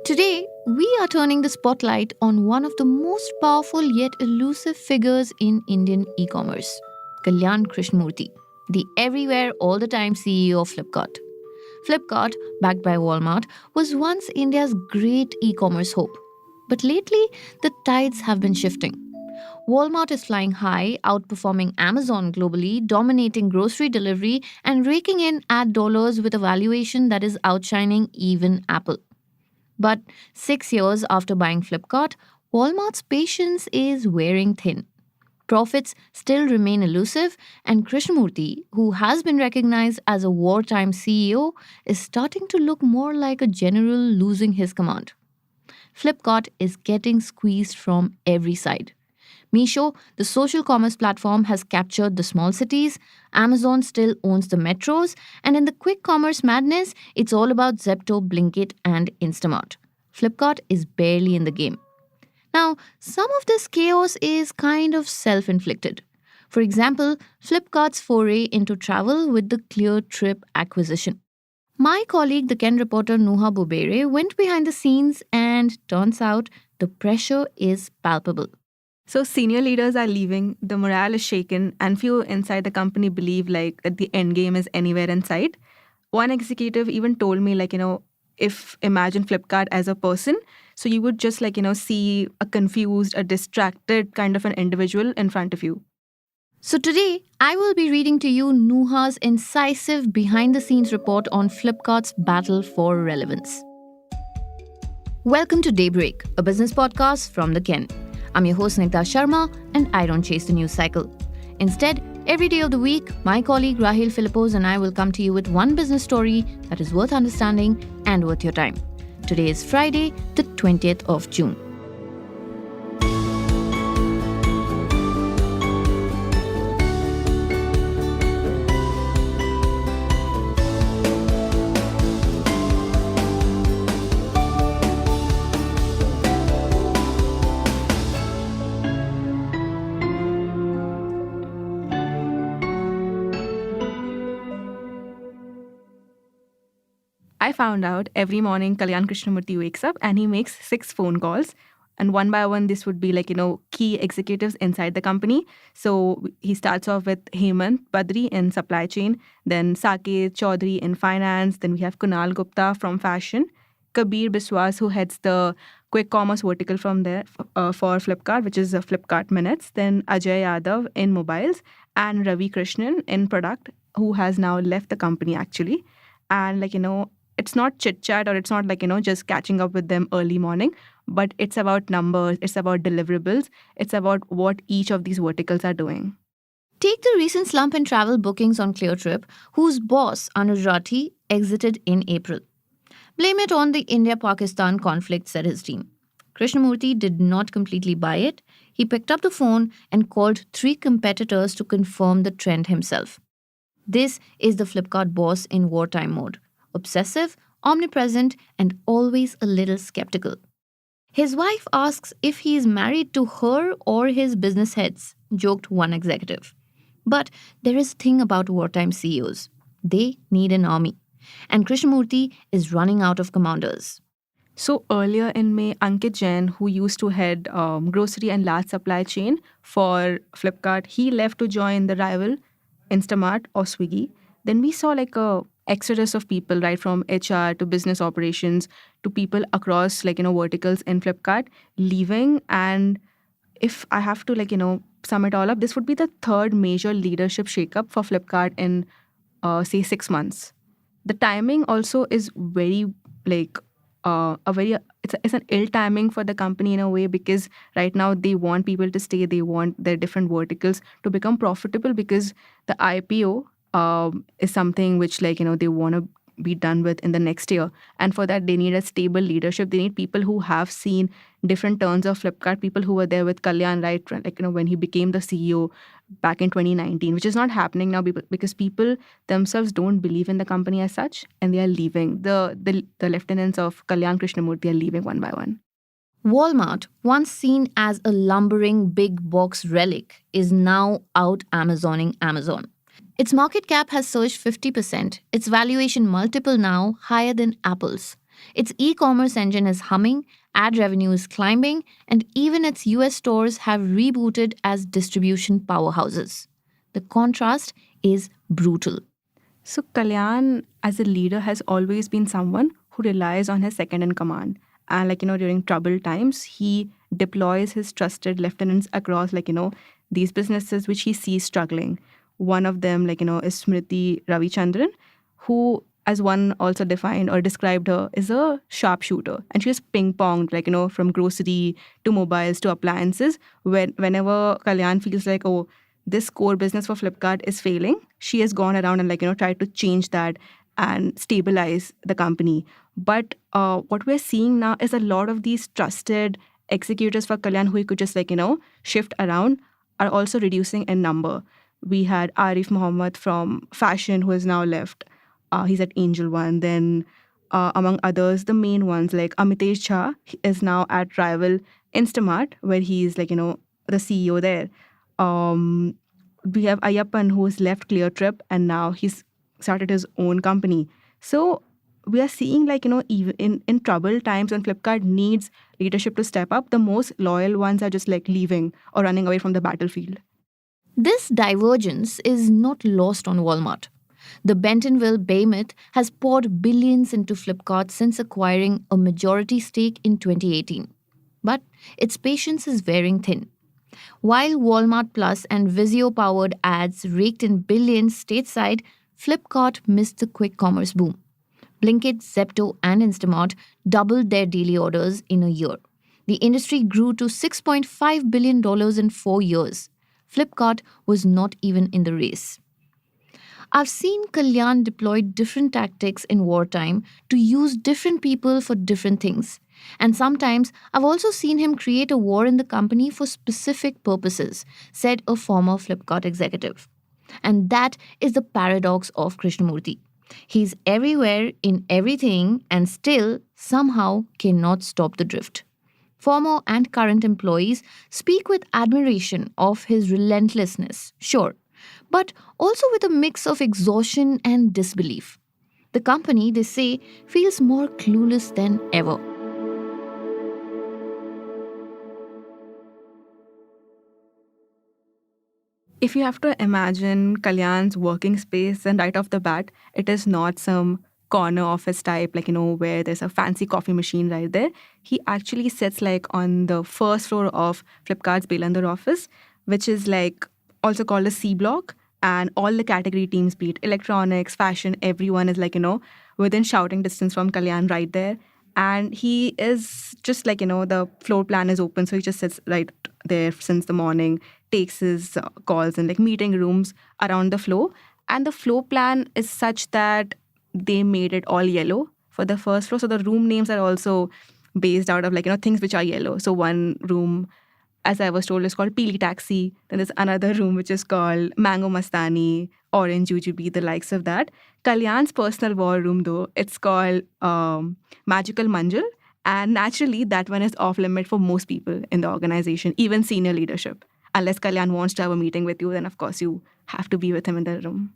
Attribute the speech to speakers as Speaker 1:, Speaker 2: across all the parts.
Speaker 1: Today, we are turning the spotlight on one of the most powerful yet elusive figures in Indian e commerce, Kalyan Krishnamurthy, the everywhere all the time CEO of Flipkart. Flipkart, backed by Walmart, was once India's great e commerce hope. But lately, the tides have been shifting. Walmart is flying high, outperforming Amazon globally, dominating grocery delivery, and raking in ad dollars with a valuation that is outshining even Apple. But 6 years after buying Flipkart, Walmart's patience is wearing thin. Profits still remain elusive, and Krishnamurthy, who has been recognized as a wartime CEO, is starting to look more like a general losing his command. Flipkart is getting squeezed from every side. Meesho, the social commerce platform, has captured the small cities. Amazon still owns the metros. And in the quick commerce madness, it's all about Zepto, Blinkit, and Instamart. Flipkart is barely in the game. Now, some of this chaos is kind of self inflicted. For example, Flipkart's foray into travel with the Clear Trip acquisition. My colleague, the Ken reporter Nuha Bubere, went behind the scenes and turns out the pressure is palpable.
Speaker 2: So senior leaders are leaving, the morale is shaken, and few inside the company believe that the end game is anywhere in sight. One executive even told me if imagine Flipkart as a person, so you would just see a confused, a distracted kind of an individual in front of you.
Speaker 1: So today, I will be reading to you Nuha's incisive behind the scenes report on Flipkart's battle for relevance. Welcome to Daybreak, a business podcast from the Ken. I'm your host Snigdha Sharma, and I don't chase the news cycle. Instead, every day of the week, my colleague Rahil Philippos and I will come to you with one business story that is worth understanding and worth your time. Today is Friday, the 20th of June.
Speaker 2: I found out every morning Kalyan Krishnamurthy wakes up and he makes 6 phone calls. And one by one, this would be key executives inside the company. So he starts off with Hemant Badri in supply chain, then Saket Chaudhary in finance, then we have Kunal Gupta from fashion, Kabir Biswas, who heads the quick commerce vertical from there for Flipkart, which is Flipkart Minutes, then Ajay Yadav in mobiles, and Ravi Krishnan in product, who has now left the company actually. And it's not chit chat, or it's not just catching up with them early morning, but it's about numbers, it's about deliverables, it's about what each of these verticals are doing.
Speaker 1: Take the recent slump in travel bookings on ClearTrip, whose boss, Anuj Rathi, exited in April. Blame it on the India-Pakistan conflict, said his team. Krishnamurthy did not completely buy it. He picked up the phone and called 3 competitors to confirm the trend himself. This is the Flipkart boss in wartime mode. Obsessive, omnipresent, and always a little skeptical. His wife asks if he is married to her or his business heads, joked one executive. But there is a thing about wartime CEOs. They need an army. And Krishnamurthy is running out of commanders.
Speaker 2: So earlier in May, Ankit Jain, who used to head grocery and large supply chain for Flipkart, he left to join the rival Instamart or Swiggy. Then we saw a exodus of people, right from HR to business operations to people across verticals in Flipkart leaving. And if I have to sum it all up, this would be the third major leadership shakeup for Flipkart in say 6 months. The timing also is very it's an ill timing for the company in a way, because right now they want people to stay, they want their different verticals to become profitable, because the IPO is something which they want to be done with in the next year. And for that, they need a stable leadership. They need people who have seen different turns of Flipkart, people who were there with Kalyan, right? When he became the CEO back in 2019, which is not happening now because people themselves don't believe in the company as such, and they are leaving. The lieutenants of Kalyan Krishnamurthy are leaving one by one.
Speaker 1: Walmart, once seen as a lumbering big box relic, is now out Amazoning Amazon. Its market cap has surged 50%, its valuation multiple now higher than Apple's. Its e-commerce engine is humming, ad revenue is climbing, and even its US stores have rebooted as distribution powerhouses. The contrast is brutal.
Speaker 2: So Kalyan, as a leader, has always been someone who relies on his second in command. And during troubled times, he deploys his trusted lieutenants across these businesses which he sees struggling. One of them, is Smriti Ravichandran, who, as one also defined or described her, is a sharpshooter. And she has ping-ponged, from grocery to mobiles to appliances. Whenever Kalyan feels like, oh, this core business for Flipkart is failing, she has gone around and tried to change that and stabilize the company. But what we're seeing now is a lot of these trusted executors for Kalyan who he could just shift around are also reducing in number. We had Arif Mohammed from fashion who has now left. He's at Angel One. Then among others, the main ones like Amitesh Jha is now at rival Instamart, where he's the CEO there. um, we have Ayappan who's left Clear Trip and now he's started his own company. So we are seeing even in troubled times when Flipkart needs leadership to step up, the most loyal ones are just leaving or running away from the battlefield.
Speaker 1: This divergence is not lost on Walmart. The Bentonville behemoth has poured billions into Flipkart since acquiring a majority stake in 2018. But its patience is wearing thin. While Walmart Plus and Vizio powered ads raked in billions stateside, Flipkart missed the quick commerce boom. Blinkit, Zepto, and Instamart doubled their daily orders in a year. The industry grew to $6.5 billion in 4 years. Flipkart was not even in the race. I've seen Kalyan deploy different tactics in wartime to use different people for different things. And sometimes I've also seen him create a war in the company for specific purposes, said a former Flipkart executive. And that is the paradox of Krishnamurthy. He's everywhere in everything and still somehow cannot stop the drift. Former and current employees speak with admiration of his relentlessness, sure, but also with a mix of exhaustion and disbelief. The company, they say, feels more clueless than ever.
Speaker 2: If you have to imagine Kalyan's working space, and right off the bat, it is not some corner office type, where there's a fancy coffee machine right there. He actually sits on the first floor of Flipkart's Belander office, which is also called a C block. And all the category teams, be it electronics, fashion, everyone is within shouting distance from Kalyan right there. And he is just the floor plan is open, so he just sits right there since the morning, takes his calls in meeting rooms around the floor. And the floor plan is such that they made it all yellow for the first floor. So the room names are also based out of things which are yellow. So one room, as I was told, is called Peely Taxi. Then there's another room which is called Mango Mastani, Orange Jujube, the likes of that. Kalyan's personal war room, though, it's called Magical Manjal. And naturally, that one is off limit for most people in the organization, even senior leadership. Unless Kalyan wants to have a meeting with you, then of course you have to be with him in the room.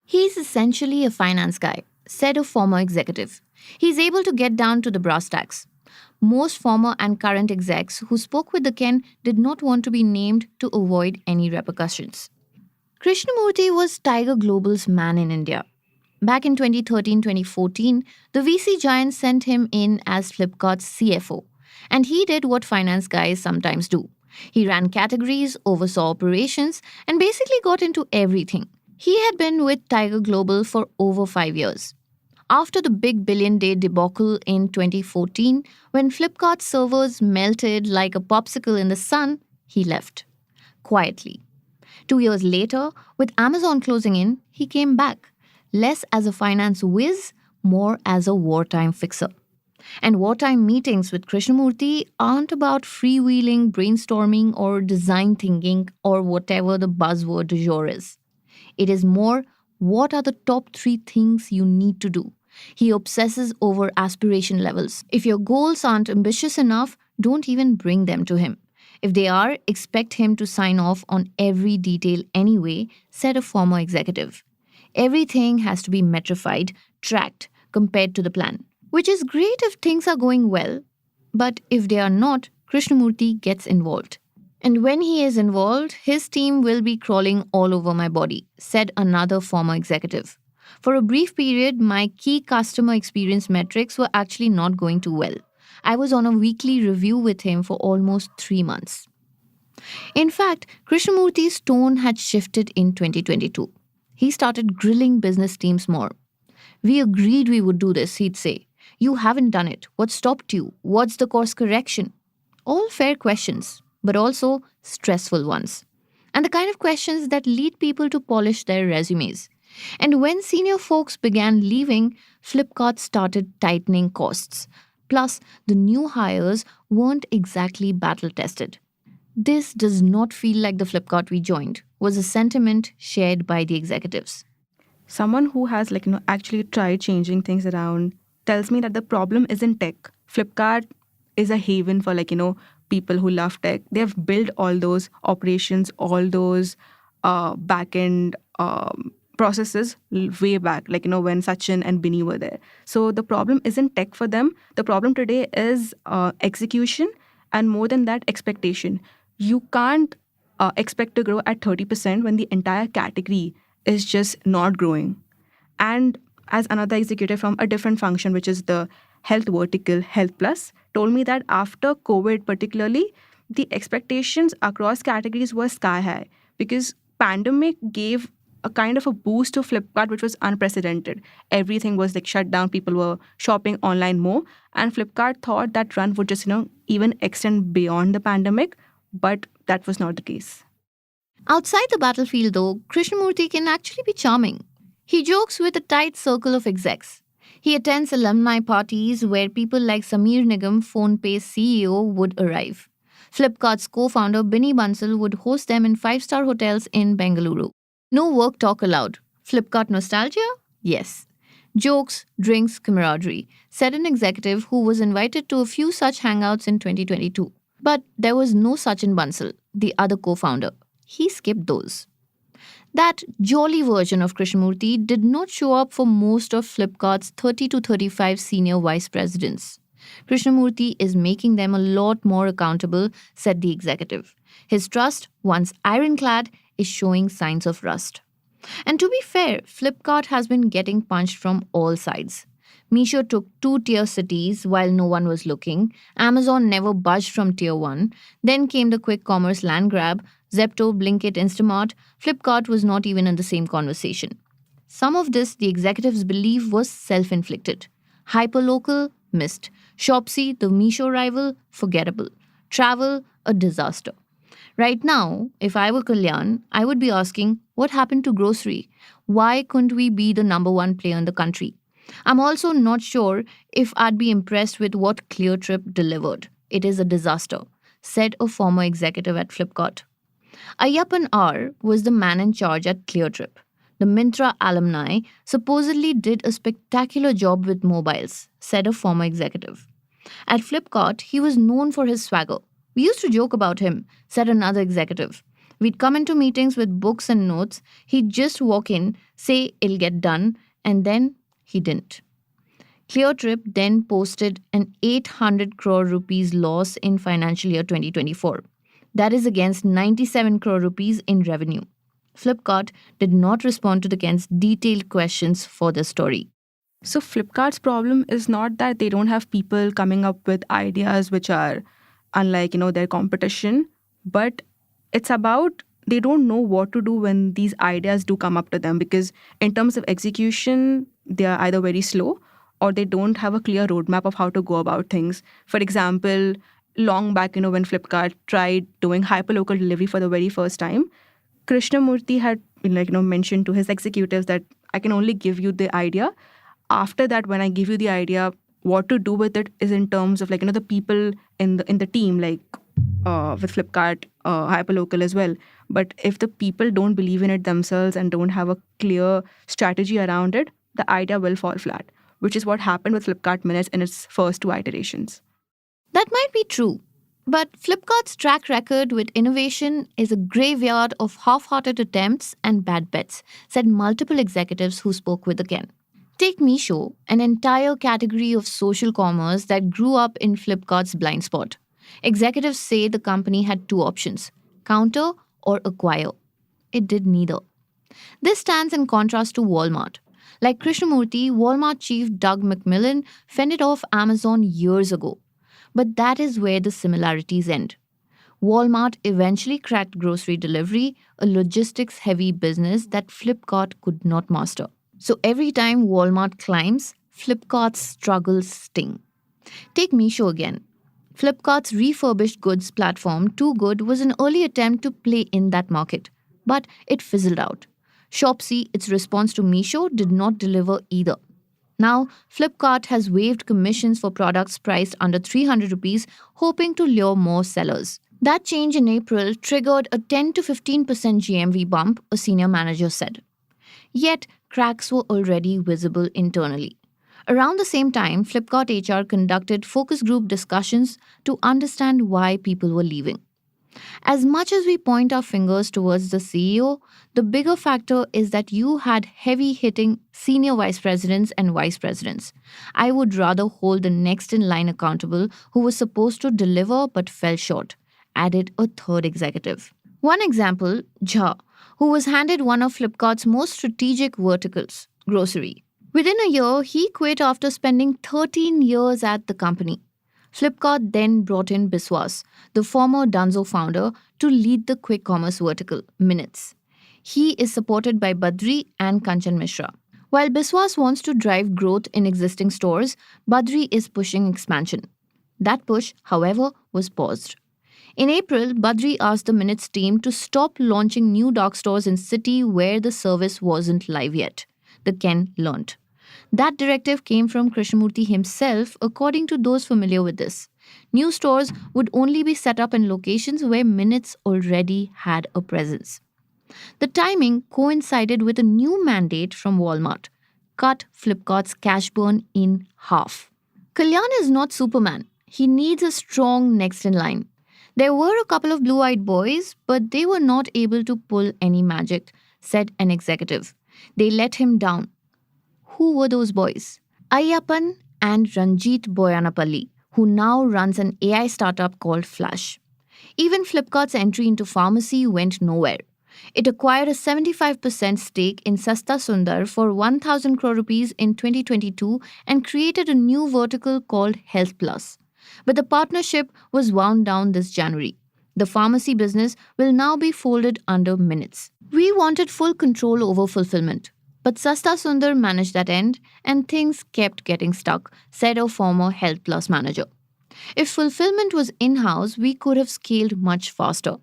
Speaker 1: He's essentially a finance guy, said a former executive. He's able to get down to the brass tacks. Most former and current execs who spoke with the Ken did not want to be named to avoid any repercussions. Krishnamurthy was Tiger Global's man in India. Back in 2013-2014, the VC giant sent him in as Flipkart's CFO, and he did what finance guys sometimes do. He ran categories, oversaw operations, and basically got into everything. He had been with Tiger Global for over 5 years. After the big billion day debacle in 2014, when Flipkart servers melted like a popsicle in the sun, he left. Quietly. 2 years later, with Amazon closing in, he came back. Less as a finance whiz, more as a wartime fixer. And wartime meetings with Krishnamurthy aren't about freewheeling, brainstorming, or design thinking, or whatever the buzzword du jour is. It is more, what are the top 3 things you need to do? He obsesses over aspiration levels. If your goals aren't ambitious enough, don't even bring them to him. If they are, expect him to sign off on every detail anyway, said a former executive. Everything has to be metrified, tracked, compared to the plan. which is great if things are going well, but if they are not, Krishnamurthy gets involved. And when he is involved, his team will be crawling all over my body, said another former executive. For a brief period, my key customer experience metrics were actually not going too well. I was on a weekly review with him for almost 3 months. In fact, Krishnamurthy's tone had shifted in 2022. He started grilling business teams more. We agreed we would do this, he'd say. You haven't done it. What stopped you? What's the course correction? All fair questions, but also stressful ones. And the kind of questions that lead people to polish their resumes. And when senior folks began leaving, Flipkart started tightening costs. Plus, the new hires weren't exactly battle tested. This does not feel like the Flipkart we joined, was a sentiment shared by the executives.
Speaker 2: Someone who has actually tried changing things around tells me that the problem isn't tech. Flipkart is a haven for people who love tech. They have built all those operations, all those back end processes way back, when Sachin and Binny were there. So the problem isn't tech for them. The problem today is execution, and more than that, expectation. You can't expect to grow at 30% when the entire category is just not growing. And as another executive from a different function, which is the health vertical, Health Plus, told me that after COVID particularly, the expectations across categories were sky high because pandemic gave a kind of a boost to Flipkart, which was unprecedented. Everything was shut down. People were shopping online more. And Flipkart thought that run would just, even extend beyond the pandemic. But that was not the case.
Speaker 1: Outside the battlefield, though, Krishnamurthy can actually be charming. He jokes with a tight circle of execs. He attends alumni parties where people like Sameer Nigam, PhonePe's CEO, would arrive. Flipkart's co-founder Binny Bansal would host them in five-star hotels in Bengaluru. No work talk allowed. Flipkart nostalgia? Yes. Jokes, drinks, camaraderie, said an executive who was invited to a few such hangouts in 2022. But there was no Sachin Bansal, the other co-founder. He skipped those. That jolly version of Krishnamurthy did not show up for most of Flipkart's 30 to 35 senior vice presidents. Krishnamurthy is making them a lot more accountable, said the executive. His trust, once ironclad, is showing signs of rust. And to be fair, Flipkart has been getting punched from all sides. Meesho took 2-tier cities while no one was looking. Amazon never budged from tier 1. Then came the quick commerce land grab. Zepto, Blinkit, Instamart. Flipkart was not even in the same conversation. Some of this the executives believe was self-inflicted. Hyperlocal, missed. Shopsy, the Meesho rival, forgettable. Travel, a disaster. Right now, if I were Kalyan, I would be asking, what happened to grocery? Why couldn't we be the number one player in the country? I'm also not sure if I'd be impressed with what ClearTrip delivered. It is a disaster, said a former executive at Flipkart. Ayyappan R was the man in charge at ClearTrip. The Myntra alumni supposedly did a spectacular job with mobiles, said a former executive. At Flipkart, he was known for his swagger. We used to joke about him, said another executive. We'd come into meetings with books and notes. He'd just walk in, say it'll get done, and then he didn't. ClearTrip then posted an 800 crore rupees loss in financial year 2024. That is against 97 crore rupees in revenue. Flipkart did not respond to the Ken's detailed questions for the story.
Speaker 2: So Flipkart's problem is not that they don't have people coming up with ideas which are unlike, their competition, but it's about they don't know what to do when these ideas do come up to them, because in terms of execution, they are either very slow or they don't have a clear roadmap of how to go about things. For example, long back, when Flipkart tried doing hyperlocal delivery for the very first time, Krishnamurthy had mentioned to his executives that I can only give you the idea. After that, when I give you the idea, what to do with it is in terms of the people in the team, with Flipkart hyperlocal as well. But if the people don't believe in it themselves and don't have a clear strategy around it, the idea will fall flat, which is what happened with Flipkart Minutes in its first 2 iterations.
Speaker 1: That might be true, but Flipkart's track record with innovation is a graveyard of half-hearted attempts and bad bets, said multiple executives who spoke with the Ken. Take Meesho, an entire category of social commerce that grew up in Flipkart's blind spot. Executives say the company had two options: counter or acquire. It did neither. This stands in contrast to Walmart. Like Krishnamurthy, Walmart chief Doug McMillan fended off Amazon years ago. But that is where the similarities end. Walmart eventually cracked grocery delivery, a logistics heavy business that Flipkart could not master. So every time Walmart climbs, Flipkart's struggles sting. Take Meesho again. Flipkart's refurbished goods platform, Too Good, was an early attempt to play in that market, but it fizzled out. Shopsy, its response to Meesho, did not deliver either. Now, Flipkart has waived commissions for products priced under 300 rupees, hoping to lure more sellers. That change in April triggered a 10 to 15% GMV bump, a senior manager said. Yet, cracks were already visible internally. Around the same time, Flipkart HR conducted focus group discussions to understand why people were leaving. As much as we point our fingers towards the CEO, the bigger factor is that you had heavy hitting senior vice presidents and vice presidents. I would rather hold the next in line accountable who was supposed to deliver but fell short, added a third executive. One example, Jha, who was handed one of Flipkart's most strategic verticals, grocery. Within a year, he quit after spending 13 years at the company. Flipkart then brought in Biswas, the former Dunzo founder, to lead the quick commerce vertical, Minutes. He is supported by Badri and Kanchan Mishra. While Biswas wants to drive growth in existing stores, Badri is pushing expansion. That push, however, was paused. In April, Badri asked the Minutes team to stop launching new dark stores in city where the service wasn't live yet. The Ken learnt. That directive came from Krishnamurthy himself, according to those familiar with this. New stores would only be set up in locations where Minutes already had a presence. The timing coincided with a new mandate from Walmart: cut Flipkart's cash burn in half. Kalyan is not Superman. He needs a strong next in line. There were a couple of blue eyed boys, but they were not able to pull any magic, said an executive. They let him down. Who were those boys? Ayyappan and Ranjit Boyanapalli, who now runs an AI startup called Flash. Even Flipkart's entry into pharmacy went nowhere. It acquired a 75% stake in Sasta Sundar for 1,000 crore rupees in 2022 and created a new vertical called Health Plus. But the partnership was wound down this January. The pharmacy business will now be folded under Minutes. We wanted full control over fulfillment. But Sasta Sundar managed that end and things kept getting stuck, said a former Health Plus manager. If fulfillment was in-house, we could have scaled much faster.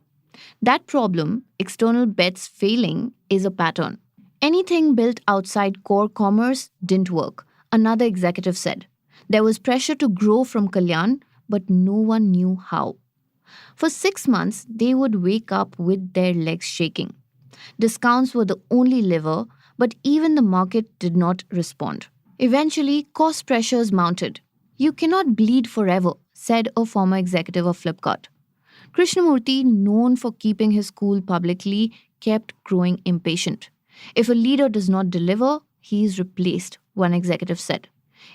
Speaker 1: That problem, external bets failing, is a pattern. Anything built outside core commerce didn't work, another executive said. There was pressure to grow from Kalyan, but no one knew how. For 6 months, they would wake up with their legs shaking. Discounts were the only lever, but even the market did not respond. Eventually, cost pressures mounted. You cannot bleed forever, said a former executive of Flipkart. Krishnamurthy, known for keeping his cool publicly, kept growing impatient. If a leader does not deliver, he is replaced, one executive said.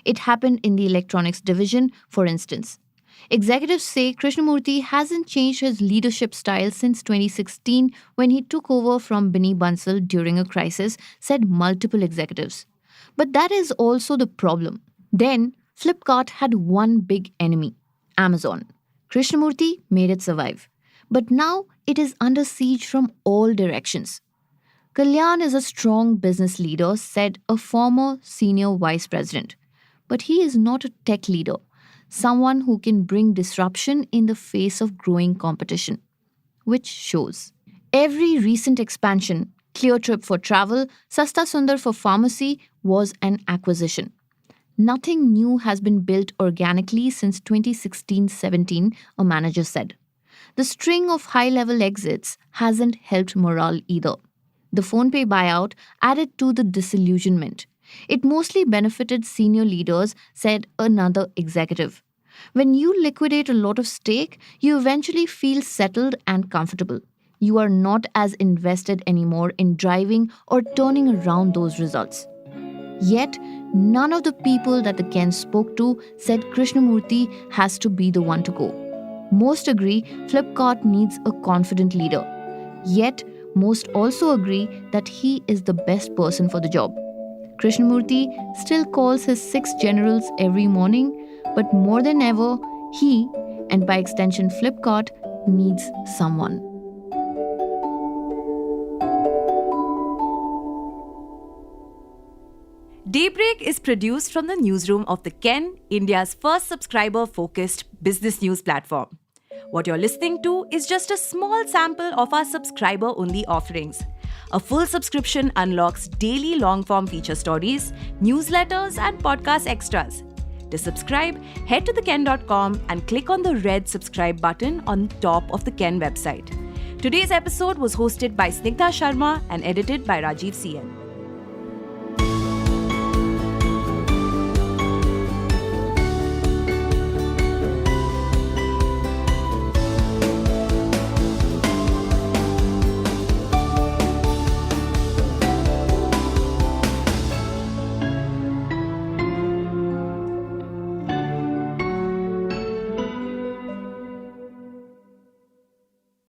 Speaker 1: It happened in the electronics division, for instance. Executives say Krishnamurthy hasn't changed his leadership style since 2016 when he took over from Binny Bansal during a crisis, said multiple executives. But that is also the problem. Then, Flipkart had one big enemy, Amazon. Krishnamurthy made it survive. But now it is under siege from all directions. Kalyan is a strong business leader, said a former senior vice president. But he is not a tech leader, someone who can bring disruption in the face of growing competition, which shows. Every recent expansion, Clear Trip for travel, Sasta Sundar for pharmacy, was an acquisition. Nothing new has been built organically since 2016-17, a manager said. The string of high-level exits hasn't helped morale either. The PhonePe buyout added to the disillusionment. It mostly benefited senior leaders, said another executive. When you liquidate a lot of stake, you eventually feel settled and comfortable. You are not as invested anymore in driving or turning around those results. Yet, none of the people that the Ken spoke to said Krishnamurthy has to be the one to go. Most agree Flipkart needs a confident leader. Yet, most also agree that he is the best person for the job. Krishnamurthy still calls his 6 generals every morning, but more than ever, he, and by extension Flipkart, needs someone.
Speaker 3: Daybreak is produced from the newsroom of the Ken, India's first subscriber-focused business news platform. What you're listening to is just a small sample of our subscriber-only offerings. A full subscription unlocks daily long-form feature stories, newsletters, and podcast extras. To subscribe, head to theken.com and click on the red subscribe button on top of the Ken website. Today's episode was hosted by Snigdha Sharma and edited by Rajiv CN.